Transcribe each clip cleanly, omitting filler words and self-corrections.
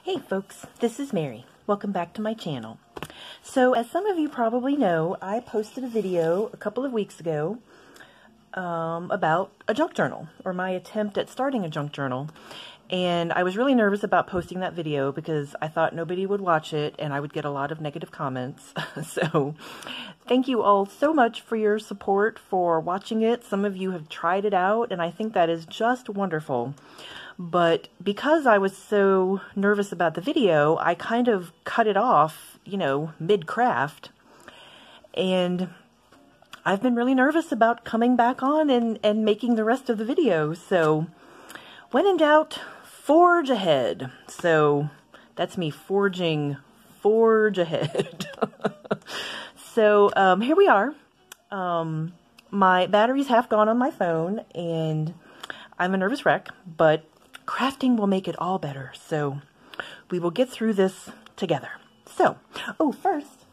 Hey folks, this is Mary. Welcome back to my channel. So as some of you probably know, I posted a video a couple of weeks ago about a junk journal, or my attempt at starting a junk journal. And I was really nervous about posting that video because I thought nobody would watch it and I would get a lot of negative comments. So thank you all so much for your support, for watching it. Some of you have tried it out and I think that is just wonderful. But because I was so nervous about the video, I kind of cut it off, mid-craft. And I've been really nervous about coming back on and making the rest of the video. So when in doubt, forge ahead. So that's me forge ahead. So here we are. My battery's half gone on my phone and I'm a nervous wreck, but crafting will make it all better. So we will get through this together. So, first,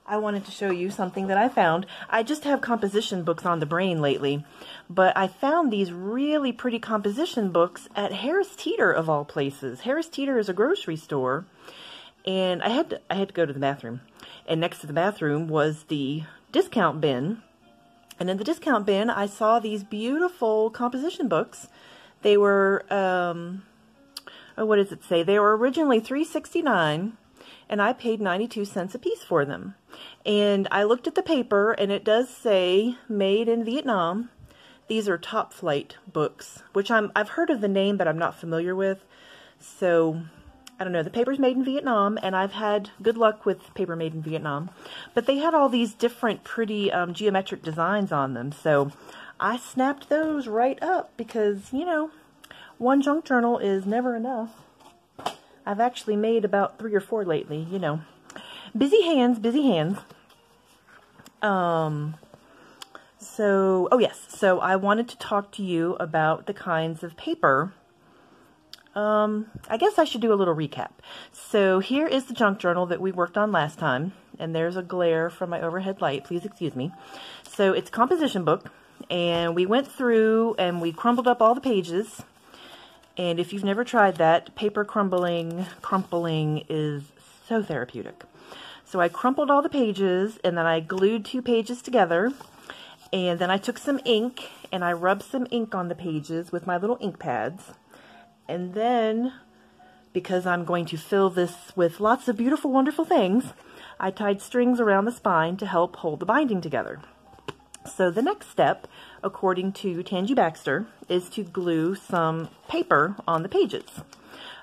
I wanted to show you something that I found. I just have composition books on the brain lately, but I found these really pretty composition books at Harris Teeter of all places. Harris Teeter is a grocery store, and I had to go to the bathroom. And next to the bathroom was the discount bin. And in the discount bin, I saw these beautiful composition books. They were, what does it say? They were originally $3.69, and I paid 92 cents a piece for them. And I looked at the paper, and it does say made in Vietnam. These are Top Flight books, which I've heard of the name, but I'm not familiar with. So I don't know. The paper's made in Vietnam, and I've had good luck with paper made in Vietnam. But they had all these different pretty geometric designs on them. So I snapped those right up because, one junk journal is never enough. I've actually made about 3 or 4 lately, Busy hands, busy hands. So I wanted to talk to you about the kinds of paper. I guess I should do a little recap. So here is the junk journal that we worked on last time, and there's a glare from my overhead light, please excuse me. So it's a composition book, and we went through and we crumpled up all the pages. And if you've never tried that, paper crumpling is so therapeutic. So I crumpled all the pages, and then I glued 2 pages together, and then I took some ink and I rubbed some ink on the pages with my little ink pads. And then, because I'm going to fill this with lots of beautiful, wonderful things, I tied strings around the spine to help hold the binding together. So the next step, according to Tangi Baxter, is to glue some paper on the pages.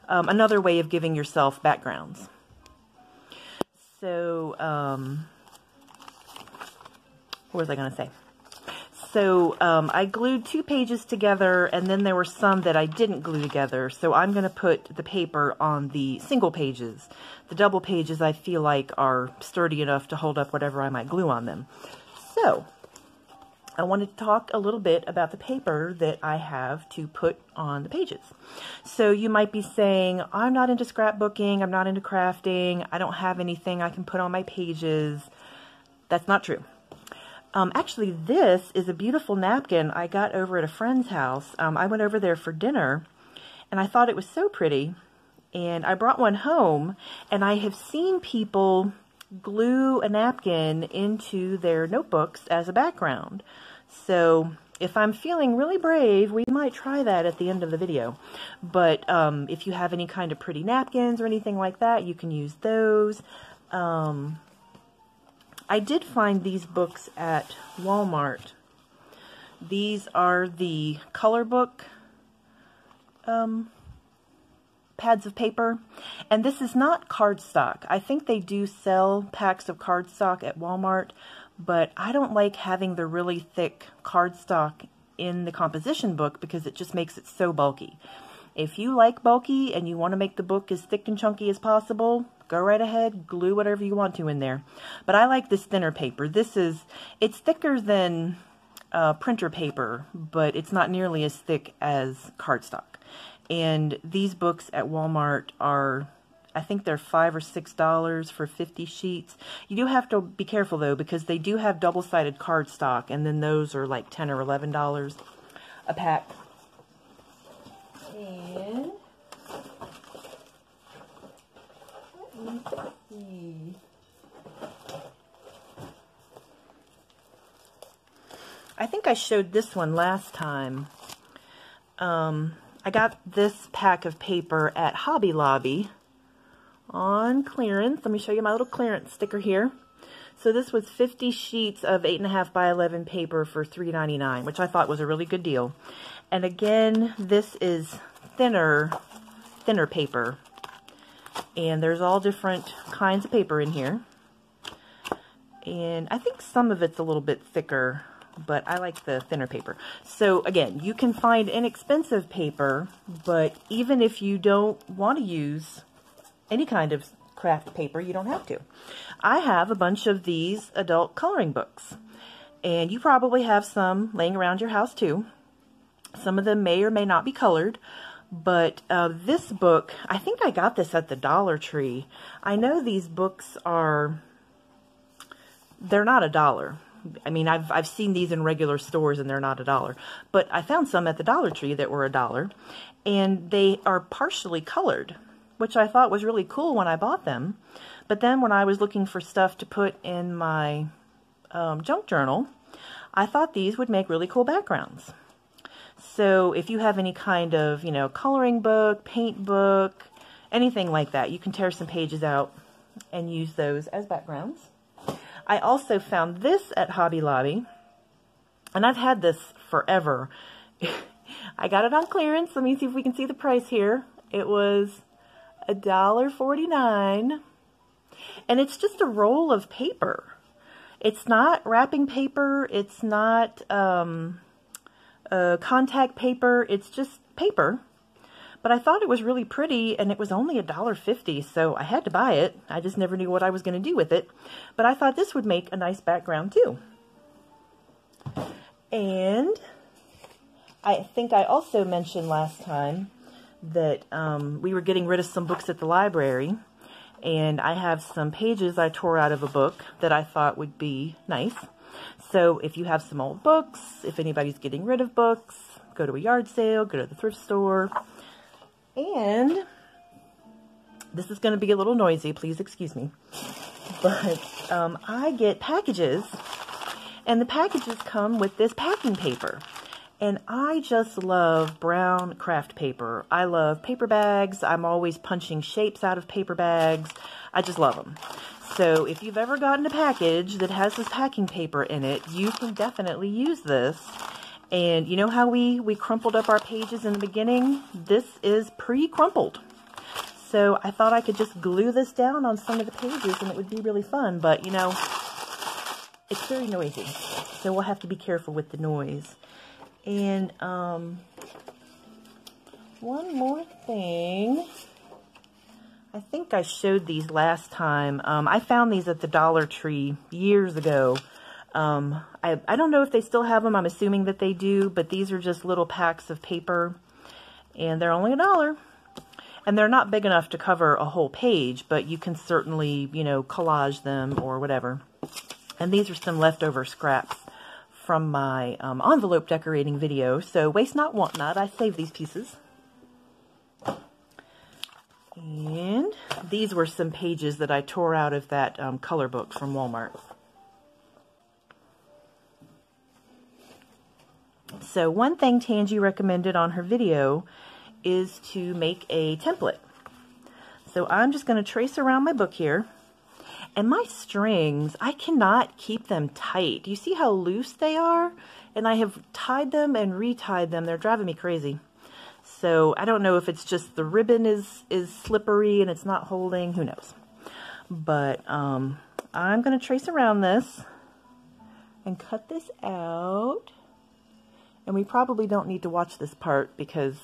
Another way of giving yourself backgrounds. So, what was I going to say? So I glued 2 pages together, and then there were some that I didn't glue together. So I'm going to put the paper on the single pages. The double pages I feel like are sturdy enough to hold up whatever I might glue on them. So I wanted to talk a little bit about the paper that I have to put on the pages. So you might be saying, I'm not into scrapbooking, I'm not into crafting, I don't have anything I can put on my pages. That's not true. Actually, this is a beautiful napkin I got over at a friend's house. I went over there for dinner, and I thought it was so pretty, and I brought one home, and I have seen people glue a napkin into their notebooks as a background. So if I'm feeling really brave, we might try that at the end of the video. But if you have any kind of pretty napkins or anything like that, you can use those. I did find these books at Walmart. These are the color book pads of paper, and this is not cardstock. I think they do sell packs of cardstock at Walmart, but I don't like having the really thick cardstock in the composition book because it just makes it so bulky. If you like bulky and you want to make the book as thick and chunky as possible, go right ahead, glue whatever you want to in there. But I like this thinner paper. It's thicker than printer paper, but it's not nearly as thick as cardstock. And these books at Walmart are, I think they're $5 or $6 for 50 sheets. You do have to be careful though, because they do have double-sided cardstock, and then those are like $10 or $11 a pack. And I think I showed this one last time. I got this pack of paper at Hobby Lobby on clearance. Let me show you my little clearance sticker here. So this was 50 sheets of 8.5 by 11 paper for $3.99, which I thought was a really good deal. And again, this is thinner paper. And there's all different kinds of paper in here. And I think some of it's a little bit thicker, but I like the thinner paper. So again, you can find inexpensive paper, but even if you don't want to use any kind of craft paper, you don't have to. I have a bunch of these adult coloring books, and you probably have some laying around your house too. Some of them may or may not be colored, but this book, I think I got this at the Dollar Tree. I know these books are, they're not $1. I mean, I've seen these in regular stores and they're not $1, but I found some at the Dollar Tree that were $1, and they are partially colored, which I thought was really cool when I bought them. But then when I was looking for stuff to put in my junk journal, I thought these would make really cool backgrounds. So if you have any kind of, you know, coloring book, paint book, anything like that, you can tear some pages out and use those as backgrounds. I also found this at Hobby Lobby, and I've had this forever. I got it on clearance. Let me see if we can see the price here. It was $1.49, and it's just a roll of paper. It's not wrapping paper. It's not contact paper. It's just paper. But I thought it was really pretty, and it was only $1.50, so I had to buy it. I just never knew what I was going to do with it. But I thought this would make a nice background too. And I think I also mentioned last time that we were getting rid of some books at the library, and I have some pages I tore out of a book that I thought would be nice. So if you have some old books, if anybody's getting rid of books, go to a yard sale, go to the thrift store. And this is going to be a little noisy, please excuse me. But I get packages, and the packages come with this packing paper. And I just love brown craft paper. I love paper bags. I'm always punching shapes out of paper bags. I just love them. So if you've ever gotten a package that has this packing paper in it, you can definitely use this. And you know how we crumpled up our pages in the beginning? This is pre-crumpled. So I thought I could just glue this down on some of the pages and it would be really fun. But, you know, it's very noisy. So we'll have to be careful with the noise. And one more thing. I think I showed these last time. I found these at the Dollar Tree years ago. I don't know if they still have them. I'm assuming that they do, but these are just little packs of paper, and they're only $1. And they're not big enough to cover a whole page, but you can certainly, you know, collage them or whatever. And these are some leftover scraps from my envelope decorating video. So waste not, want not. I saved these pieces. And these were some pages that I tore out of that color book from Walmart. So one thing Tangi recommended on her video is to make a template. So I'm just going to trace around my book here. And my strings, I cannot keep them tight. Do you see how loose they are? And I have tied them and retied them. They're driving me crazy. So I don't know if it's just the ribbon is slippery and it's not holding. Who knows? But I'm going to trace around this and cut this out. And we probably don't need to watch this part because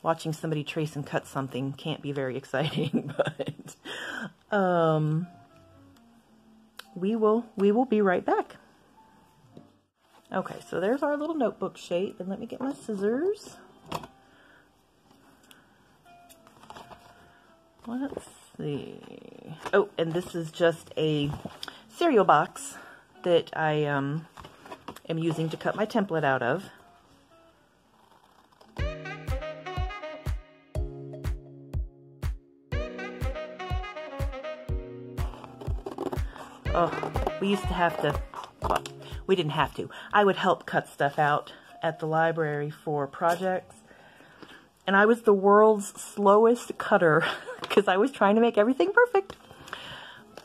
watching somebody trace and cut something can't be very exciting. But we will be right back. Okay, so there's our little notebook shape. And let me get my scissors. Let's see. Oh, and this is just a cereal box that I am using to cut my template out of. Oh, we used to have to, well, we didn't have to. I would help cut stuff out at the library for projects. And I was the world's slowest cutter because I was trying to make everything perfect.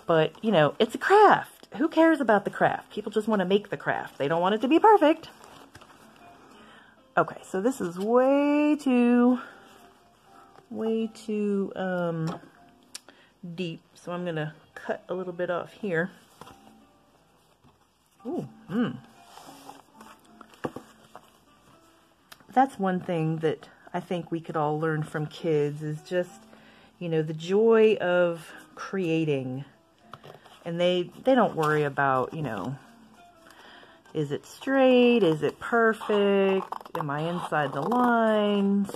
But, you know, it's a craft. Who cares about the craft? People just want to make the craft. They don't want it to be perfect. Okay, so this is way too deep. So I'm going to cut a little bit off here. Ooh, That's one thing that I think we could all learn from kids is just, you know, the joy of creating. And they don't worry about, you know, is it straight? Is it perfect? Am I inside the lines?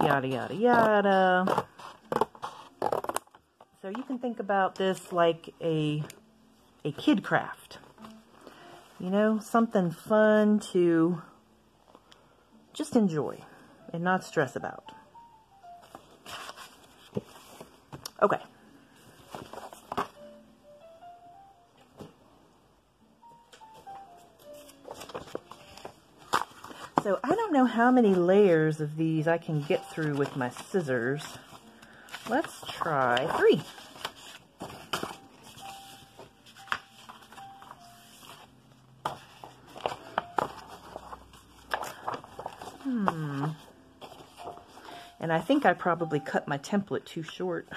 Yada, yada, yada. So you can think about this like a kid craft. You know, something fun to just enjoy and not stress about. Okay. So I don't know how many layers of these I can get through with my scissors. Let's try 3. And I think I probably cut my template too short.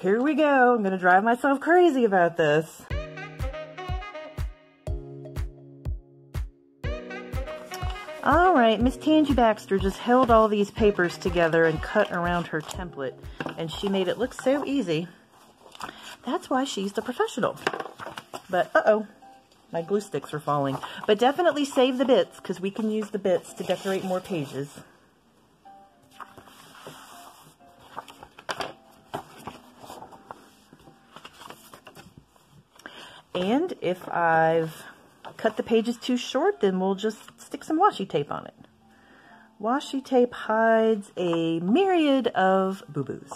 Here we go. I'm going to drive myself crazy about this. All right, Miss Tangy Baxter just held all these papers together and cut around her template, and she made it look so easy. That's why she's the professional. But, uh-oh, my glue sticks are falling. But definitely save the bits, because we can use the bits to decorate more pages. And if I've cut the pages too short, then we'll just stick some washi tape on it. Washi tape hides a myriad of boo-boos.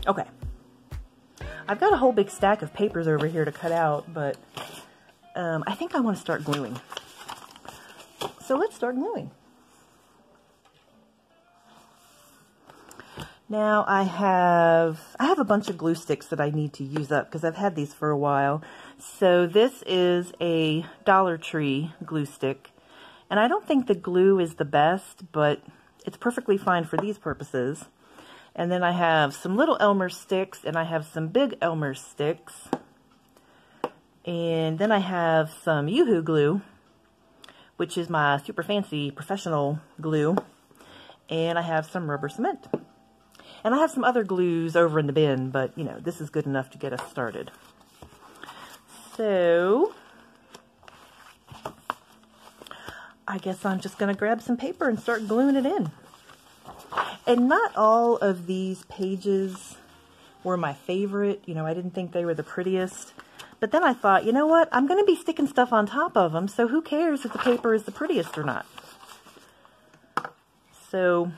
Okay. I've got a whole big stack of papers over here to cut out, but I think I want to start gluing. So let's start gluing. Now I have a bunch of glue sticks that I need to use up because I've had these for a while. So this is a Dollar Tree glue stick. And I don't think the glue is the best, but it's perfectly fine for these purposes. And then I have some little Elmer sticks and I have some big Elmer sticks. And then I have some Yoo-Hoo glue, which is my super fancy professional glue. And I have some rubber cement. And I have some other glues over in the bin, but, you know, this is good enough to get us started. So, I guess I'm just going to grab some paper and start gluing it in. And not all of these pages were my favorite. You know, I didn't think they were the prettiest. But then I thought, you know what? I'm going to be sticking stuff on top of them, so who cares if the paper is the prettiest or not? So,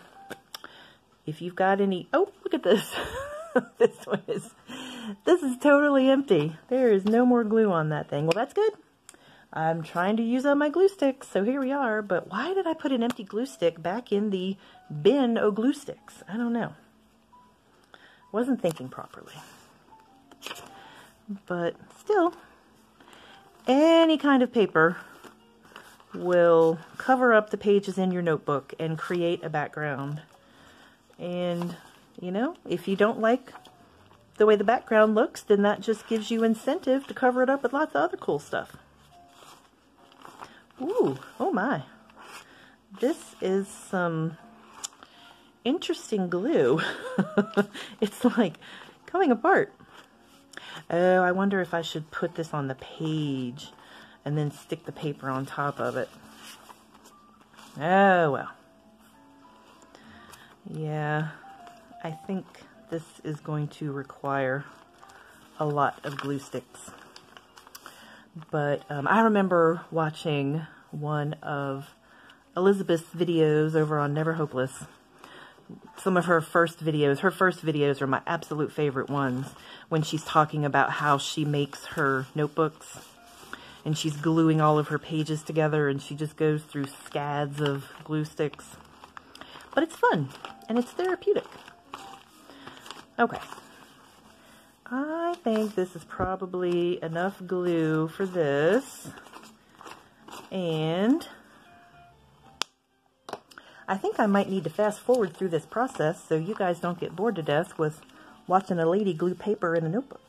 if you've got any... Oh, look at this. This is totally empty. There is no more glue on that thing. Well, that's good. I'm trying to use up my glue sticks, so here we are. But why did I put an empty glue stick back in the bin of glue sticks? I don't know. Wasn't thinking properly. But still, any kind of paper will cover up the pages in your notebook and create a background. And, you know, if you don't like the way the background looks, then that just gives you incentive to cover it up with lots of other cool stuff. Ooh, oh my. This is some interesting glue. It's like coming apart. Oh, I wonder if I should put this on the page and then stick the paper on top of it. Oh, well. Yeah, I think this is going to require a lot of glue sticks. But I remember watching one of Elizabeth's videos over on Never Hopeless some of her first videos. Her first videos are my absolute favorite ones, when she's talking about how she makes her notebooks. And she's gluing all of her pages together, and she just goes through scads of glue sticks. But it's fun, and it's therapeutic. Okay. I think this is probably enough glue for this. And I think I might need to fast forward through this process so you guys don't get bored to death with watching a lady glue paper in a notebook.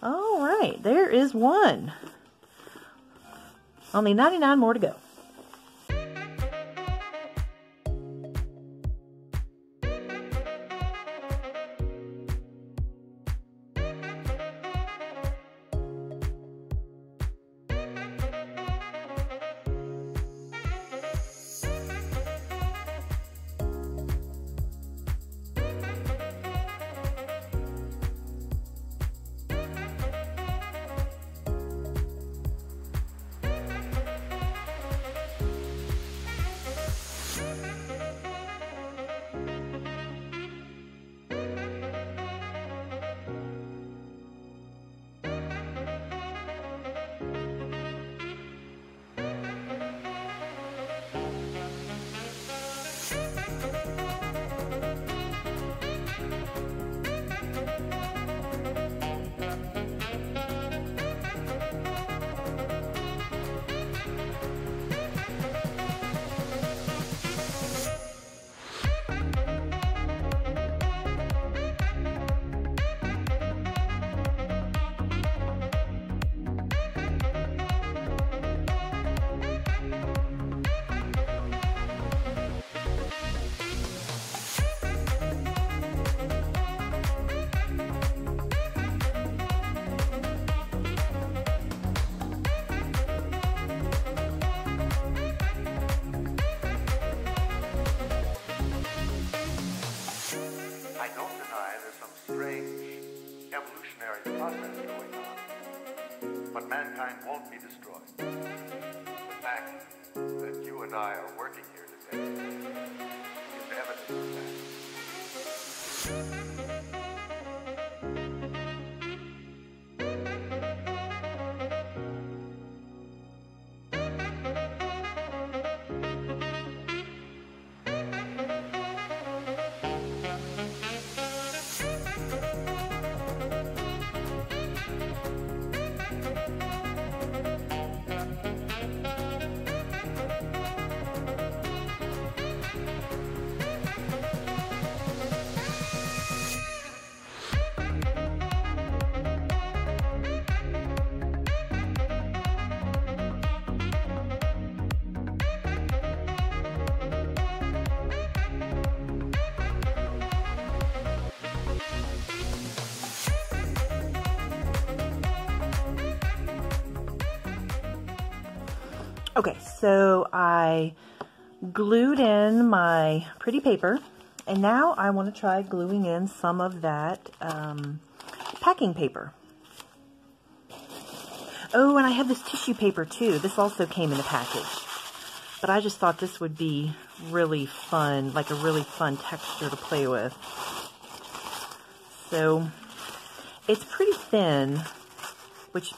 All right, there is one. Only 99 more to go. But mankind won't be destroyed. The fact that you and I are working here today is evidence of that. Okay, so I glued in my pretty paper, and now I want to try gluing in some of that packing paper. Oh, and I have this tissue paper too. This also came in a package, but I just thought this would be really fun, like a really fun texture to play with. So it's pretty thin, which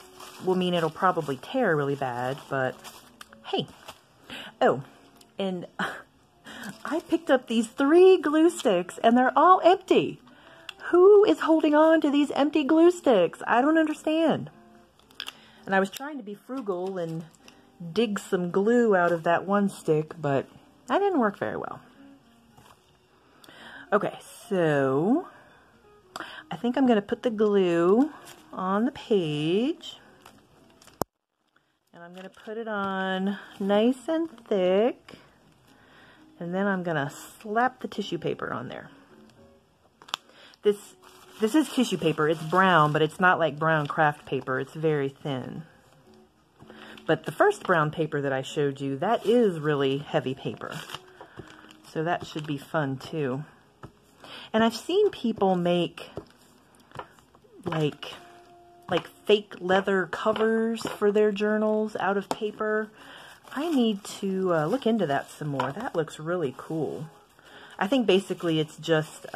will mean it'll probably tear really bad, but hey. Oh, and I picked up these 3 glue sticks, and they're all empty. Who is holding on to these empty glue sticks? I don't understand. And I was trying to be frugal and dig some glue out of that one stick, but that didn't work very well. Okay, so I think I'm going to put the glue on the page. And I'm going to put it on nice and thick. And then I'm going to slap the tissue paper on there. This is tissue paper. It's brown, but it's not like brown craft paper. It's very thin. But the first brown paper that I showed you, that is really heavy paper. So that should be fun too. And I've seen people make like fake leather covers for their journals out of paper. I need to look into that some more. That looks really cool. I think basically it's just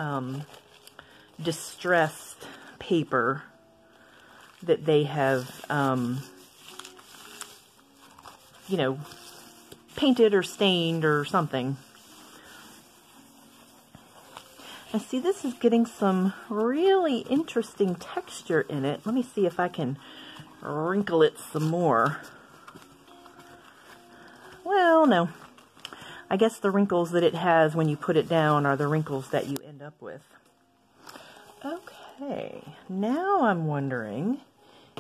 distressed paper that they have, you know, painted or stained or something. And see, this is getting some really interesting texture in it. Let me see if I can wrinkle it some more. Well, no. I guess the wrinkles that it has when you put it down are the wrinkles that you end up with. Okay, now I'm wondering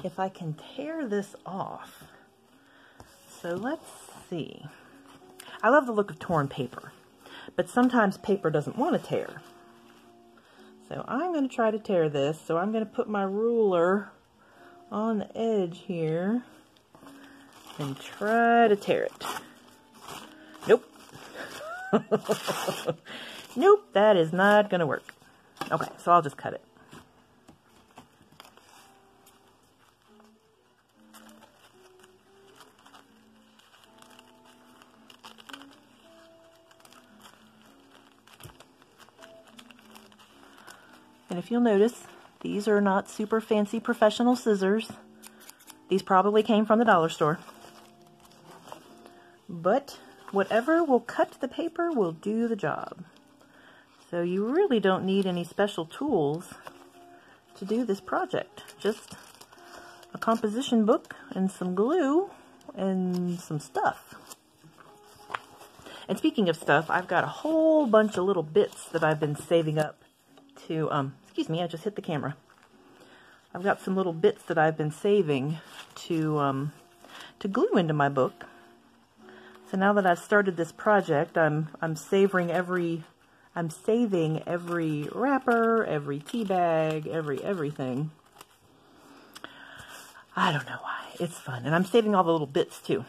if I can tear this off. So let's see. I love the look of torn paper, but sometimes paper doesn't want to tear. So I'm going to try to tear this. So I'm going to put my ruler on the edge here and try to tear it. Nope. Nope, that is not going to work. Okay, so I'll just cut it. And if you'll notice, these are not super fancy professional scissors. These probably came from the dollar store. But whatever will cut the paper will do the job. So you really don't need any special tools to do this project. Just a composition book and some glue and some stuff. And speaking of stuff, I've got a whole bunch of little bits that I've been saving up to, excuse me, I just hit the camera. I've got some little bits that I've been saving to glue into my book. So now that I've started this project, I'm saving every wrapper, every tea bag, everything. I don't know why. It's fun. And I'm saving all the little bits too,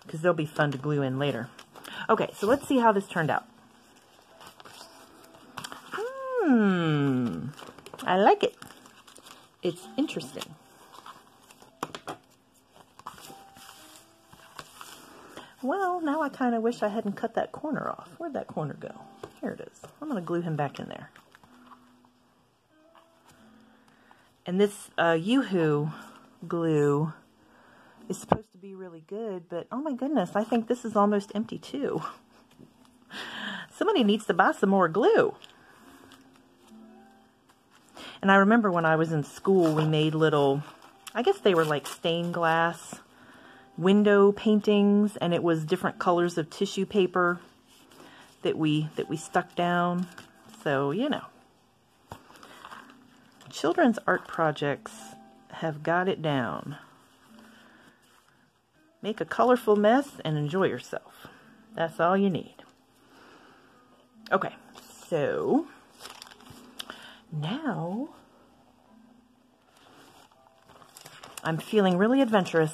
because they'll be fun to glue in later. Okay, so let's see how this turned out. I like it. It's interesting. Well, now I kind of wish I hadn't cut that corner off. Where'd that corner go? Here it is. I'm going to glue him back in there. And this Yoo-hoo glue is supposed to be really good, but oh my goodness, I think this is almost empty too. Somebody needs to buy some more glue. And I remember when I was in school, we made little, I guess they were like stained glass window paintings, and it was different colors of tissue paper that we stuck down. So, you know, children's art projects have got it down. Make a colorful mess and enjoy yourself. That's all you need. Okay, so now I'm feeling really adventurous,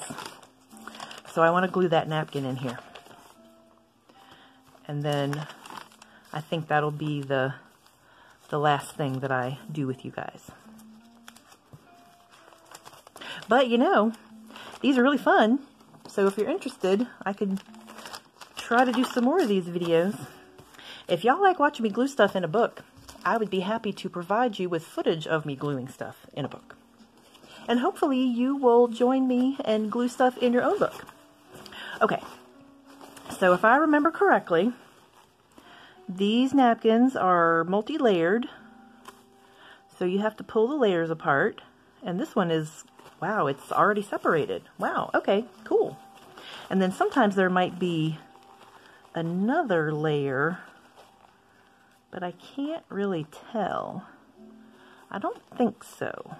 so I want to glue that napkin in here. And then I think that'll be the last thing that I do with you guys. But you know, these are really fun, so if you're interested, I could try to do some more of these videos. If y'all like watching me glue stuff in a book, I would be happy to provide you with footage of me gluing stuff in a book. And hopefully you will join me and glue stuff in your own book. Okay, so if I remember correctly, these napkins are multi-layered, so you have to pull the layers apart. And this one is, wow, it's already separated. Wow, okay, cool. And then sometimes there might be another layer, but I can't really tell. I don't think so.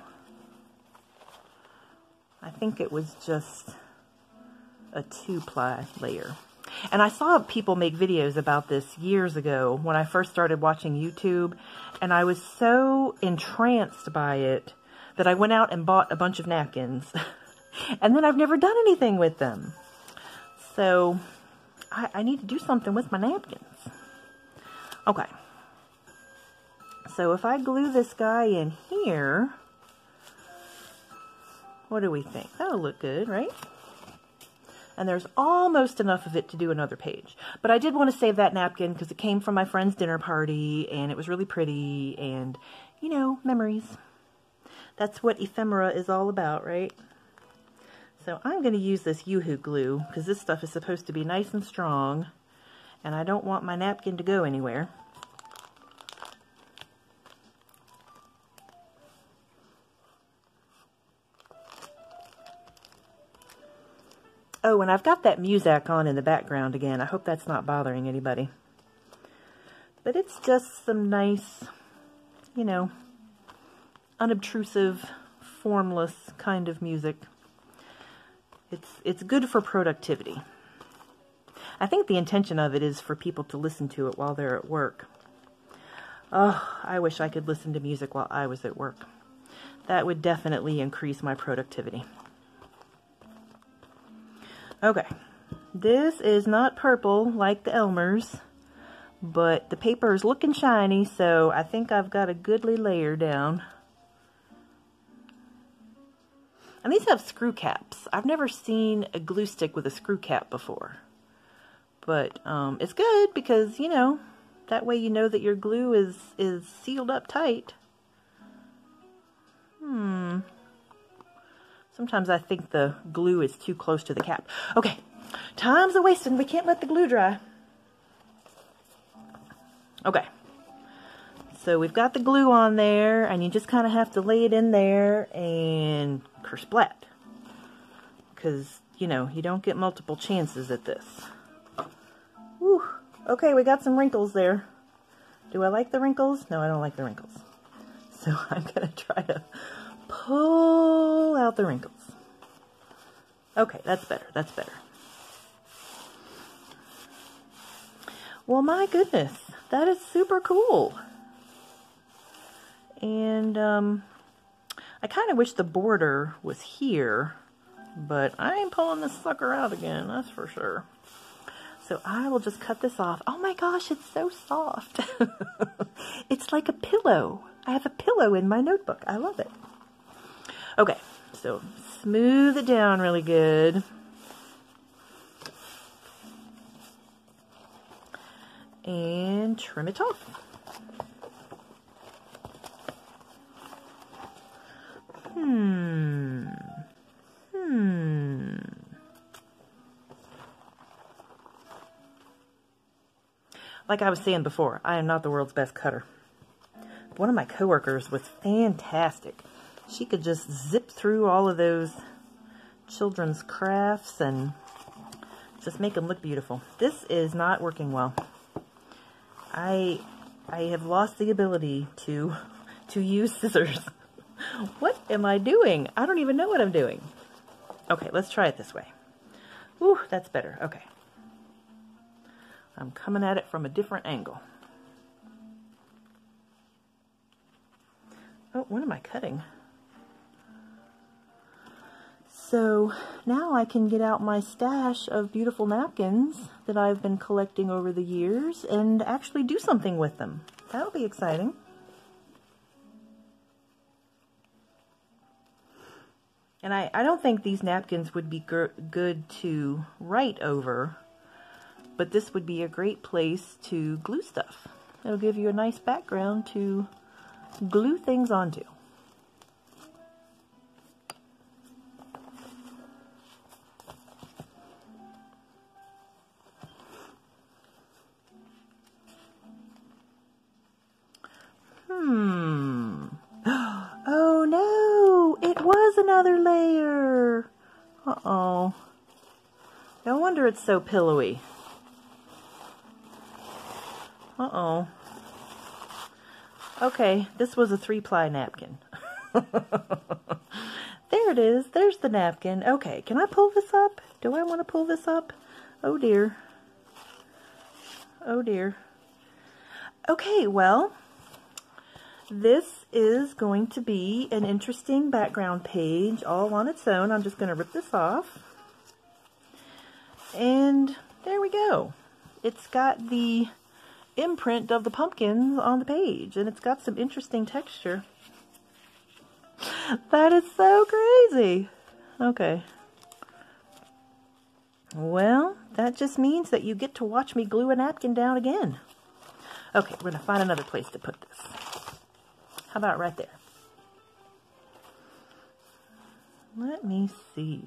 I think it was just a 2-ply layer. And I saw people make videos about this years ago when I first started watching YouTube, and I was so entranced by it that I went out and bought a bunch of napkins. And then I've never done anything with them. So I need to do something with my napkins. Okay. So if I glue this guy in here, what do we think? That'll look good, right? and there's almost enough of it to do another page. But I did want to save that napkin because it came from my friend's dinner party, and it was really pretty, and, you know, memories. That's what ephemera is all about, right? So I'm going to use this Yoo-hoo glue because this stuff is supposed to be nice and strong, and I don't want my napkin to go anywhere. Oh, and I've got that music on in the background again. I hope that's not bothering anybody. But it's just some nice, you know, unobtrusive, formless kind of music. It's good for productivity. I think the intention of it is for people to listen to it while they're at work. Oh, I wish I could listen to music while I was at work. That would definitely increase my productivity. Okay, this is not purple like the Elmer's, but the paper is looking shiny, so I think I've got a goodly layer down. And these have screw caps. I've never seen a glue stick with a screw cap before. But it's good because, you know, that way you know that your glue is sealed up tight. Sometimes I think the glue is too close to the cap. Okay, time's a-wasting. We can't let the glue dry. Okay, so we've got the glue on there, and you just kind of have to lay it in there and kersplat. Because, you know, you don't get multiple chances at this. Whew. Okay, we got some wrinkles there. Do I like the wrinkles? No, I don't like the wrinkles. So I'm going to try to pull out the wrinkles. Okay, that's better. That's better. Well, my goodness, that is super cool. And I kind of wish the border was here, but I ain't pulling this sucker out again, that's for sure. So I will just cut this off. Oh my gosh, it's so soft. It's like a pillow. I have a pillow in my notebook. I love it. Okay, so smooth it down really good. And trim it off. Like I was saying before, I am not the world's best cutter. One of my coworkers was fantastic. She could just zip through all of those children's crafts and just make them look beautiful. This is not working well. I have lost the ability to use scissors. What am I doing? I don't even know what I'm doing. Okay, let's try it this way. Ooh, that's better. Okay. I'm coming at it from a different angle. Oh, what am I cutting? So now I can get out my stash of beautiful napkins that I've been collecting over the years and actually do something with them. That'll be exciting. And I don't think these napkins would be good to write over, but this would be a great place to glue stuff. It'll give you a nice background to glue things onto. Oh no! It was another layer! Uh-oh. No wonder it's so pillowy. Uh-oh. Okay, this was a 3-ply napkin. There it is. There's the napkin. Okay, can I pull this up? Do I want to pull this up? Oh dear. Oh dear. Okay, well, this is going to be an interesting background page all on its own. I'm just going to rip this off. And there we go. It's got the imprint of the pumpkins on the page, and it's got some interesting texture. That is so crazy. Okay. Well, that just means that you get to watch me glue a napkin down again. Okay, we're going to find another place to put this. How about right there? Let me see.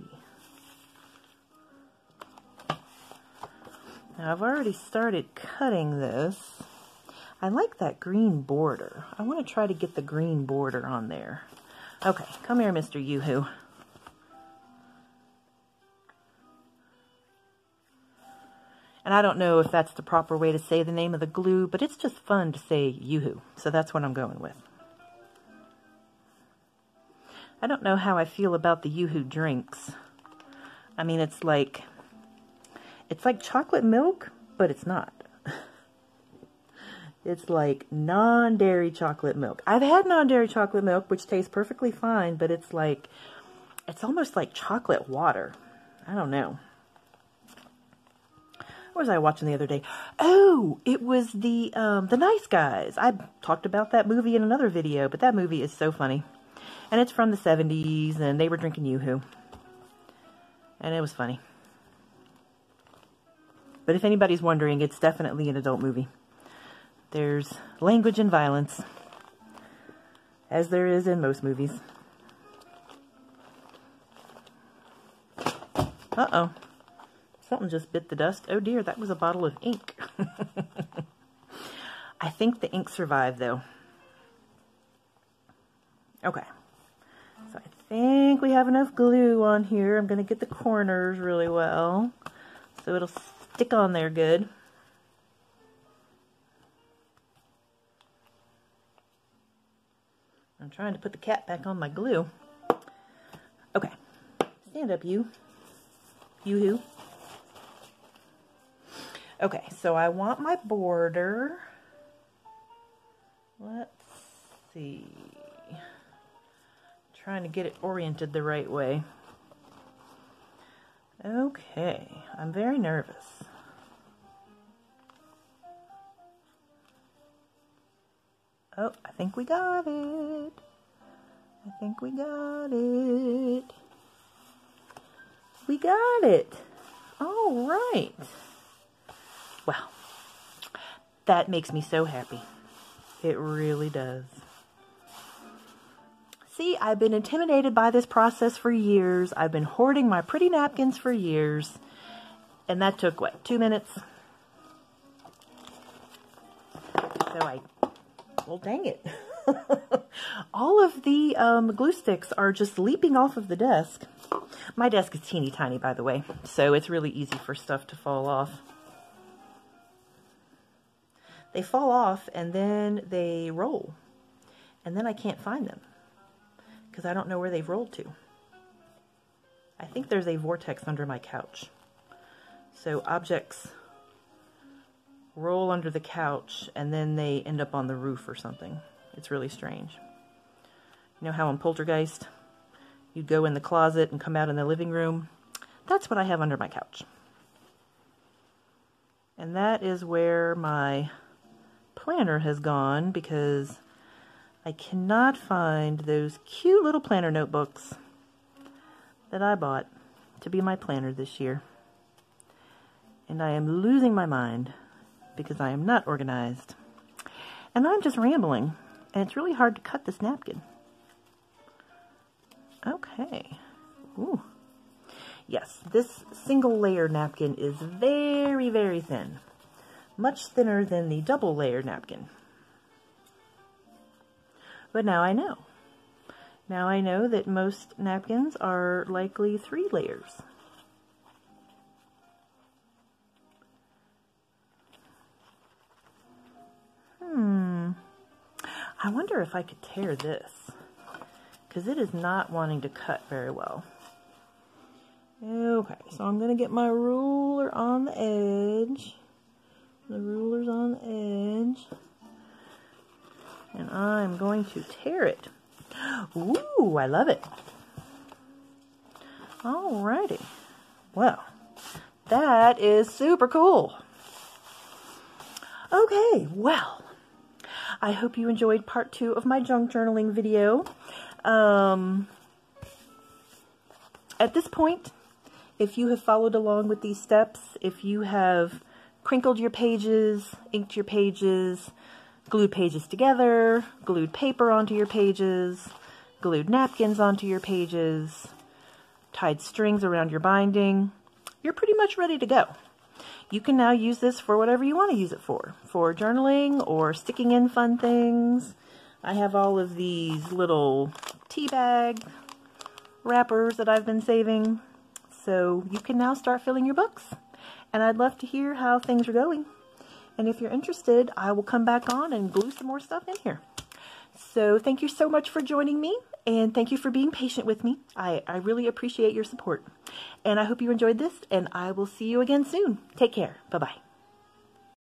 Now, I've already started cutting this. I like that green border. I want to try to get the green border on there. Okay, come here, Mr. Yoo-hoo. And I don't know if that's the proper way to say the name of the glue, but it's just fun to say Yoo-hoo. So that's what I'm going with. I don't know how I feel about the Yoo-hoo drinks. I mean, it's like chocolate milk, but it's not. It's like non-dairy chocolate milk. I've had non-dairy chocolate milk, which tastes perfectly fine, but it's almost like chocolate water. I don't know. What was I watching the other day? Oh, it was the Nice Guys. I talked about that movie in another video, but that movie is so funny. And it's from the 70s, and they were drinking Yoo-hoo. And it was funny. But if anybody's wondering, it's definitely an adult movie. There's language and violence, as there is in most movies. Uh-oh. Something just bit the dust. Oh dear, that was a bottle of ink. I think the ink survived, though. Okay. So I think we have enough glue on here. I'm going to get the corners really well, so it'll stick on there good. I'm trying to put the cat back on my glue. Okay. Stand up, you. Yoo-hoo. Okay, so I want my border. Let's see. Trying to get it oriented the right way. Okay, I'm very nervous. Oh, I think we got it. I think we got it. We got it. All right. Well, that makes me so happy. It really does. See, I've been intimidated by this process for years. I've been hoarding my pretty napkins for years. And that took, what, 2 minutes? So well, dang it. All of the glue sticks are just leaping off of the desk. My desk is teeny tiny, by the way, so it's really easy for stuff to fall off. They fall off and then they roll. And then I can't find them because I don't know where they've rolled to. I think there's a vortex under my couch. So objects roll under the couch and then they end up on the roof or something. It's really strange. You know how in Poltergeist, you'd go in the closet and come out in the living room? That's what I have under my couch. And that is where my planner has gone because I cannot find those cute little planner notebooks that I bought to be my planner this year. And I am losing my mind because I am not organized. And I'm just rambling, and it's really hard to cut this napkin. Okay. Ooh. Yes, this single layer napkin is very, very thin. Much thinner than the double layer napkin. But now I know. Now I know that most napkins are likely 3 layers. I wonder if I could tear this, because it is not wanting to cut very well. Okay, so I'm going to get my ruler on the edge. The ruler's on the edge. And I'm going to tear it. Ooh, I love it. Alrighty. Well, that is super cool. Okay, well, I hope you enjoyed part 2 of my junk journaling video. At this point, if you have followed along with these steps, if you have crinkled your pages, inked your pages, glued pages together, glued paper onto your pages, glued napkins onto your pages, tied strings around your binding, you're pretty much ready to go. You can now use this for whatever you want to use it for journaling or sticking in fun things. I have all of these little tea bag wrappers that I've been saving. So you can now start filling your books. And I'd love to hear how things are going. And if you're interested, I will come back on and glue some more stuff in here. So thank you so much for joining me, and thank you for being patient with me. I really appreciate your support. And I hope you enjoyed this, and I will see you again soon. Take care. Bye-bye.